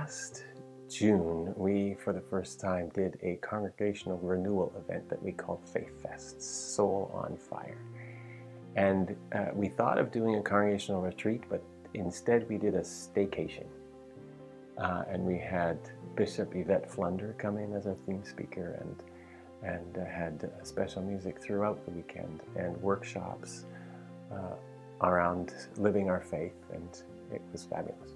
last June, we, for the first time, did a congregational renewal event that we called Faithfest, Soul on Fire. And we thought of doing a congregational retreat, but instead we did a staycation. And we had Bishop Yvette Flunder come in as our theme speaker, and had special music throughout the weekend and workshops around living our faith, and it was fabulous.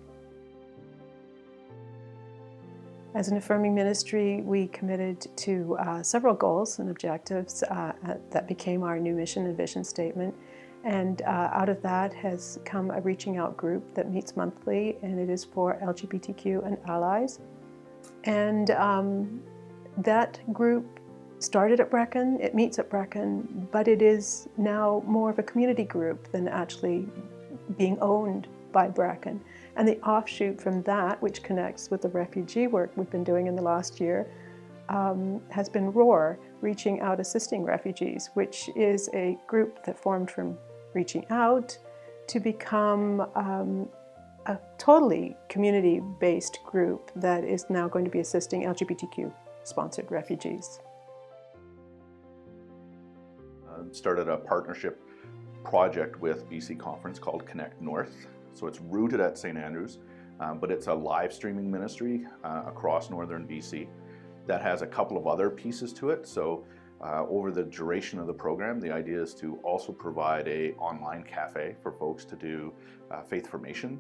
As an affirming ministry, we committed to several goals and objectives that became our new mission and vision statement. And out of that has come a reaching out group that meets monthly, and it is for LGBTQ and allies. And that group started at Brecon, it meets at Brecon, but it is now more of a community group than actually being owned by Brecon. And the offshoot from that, which connects with the refugee work we've been doing in the last year, has been ROAR, Reaching Out Assisting Refugees, which is a group that formed from reaching out to become a totally community-based group that is now going to be assisting LGBTQ-sponsored refugees. Started a partnership project with BC Conference called Connect North. So it's rooted at St. Andrews, but it's a live streaming ministry across northern BC that has a couple of other pieces to it. So over the duration of the program, the idea is to also provide an online cafe for folks to do faith formation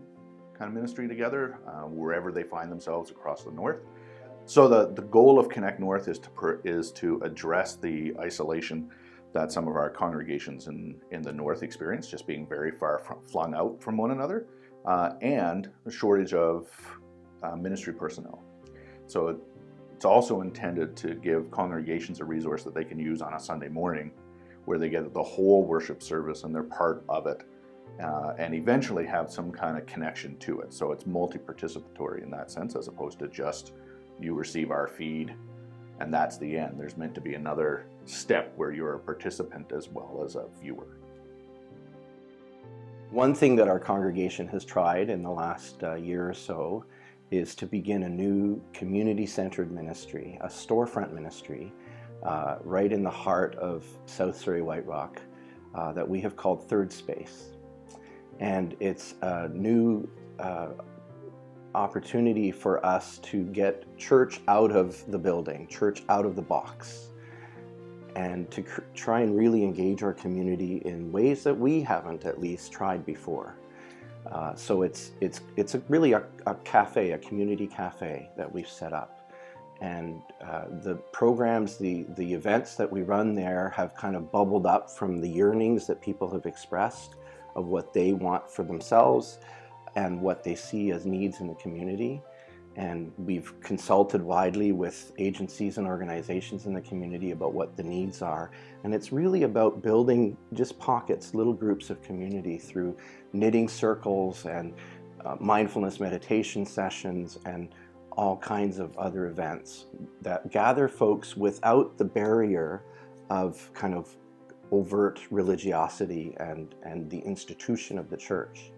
kind of ministry together wherever they find themselves across the north. So the goal of Connect North is to address the isolation that some of our congregations in the north experience, just being very far flung out from one another, and a shortage of ministry personnel. So it's also intended to give congregations a resource that they can use on a Sunday morning, where they get the whole worship service and they're part of it, and eventually have some kind of connection to it. So it's multi-participatory in that sense, as opposed to just you receive our feed and that's the end. There's meant to be another step where you're a participant as well as a viewer. One thing that our congregation has tried in the last year or so is to begin a new community-centered ministry, a storefront ministry, right in the heart of South Surrey White Rock that we have called Third Space. And it's a new opportunity for us to get church out of the building, church out of the box, and to try and really engage our community in ways that we haven't at least tried before. So it's really a cafe, a community cafe that we've set up. And the programs, the events that we run there have kind of bubbled up from the yearnings that people have expressed of what they want for themselves and what they see as needs in the community. And we've consulted widely with agencies and organizations in the community about what the needs are. And it's really about building just pockets, little groups of community through knitting circles and mindfulness meditation sessions and all kinds of other events that gather folks without the barrier of kind of overt religiosity and the institution of the church.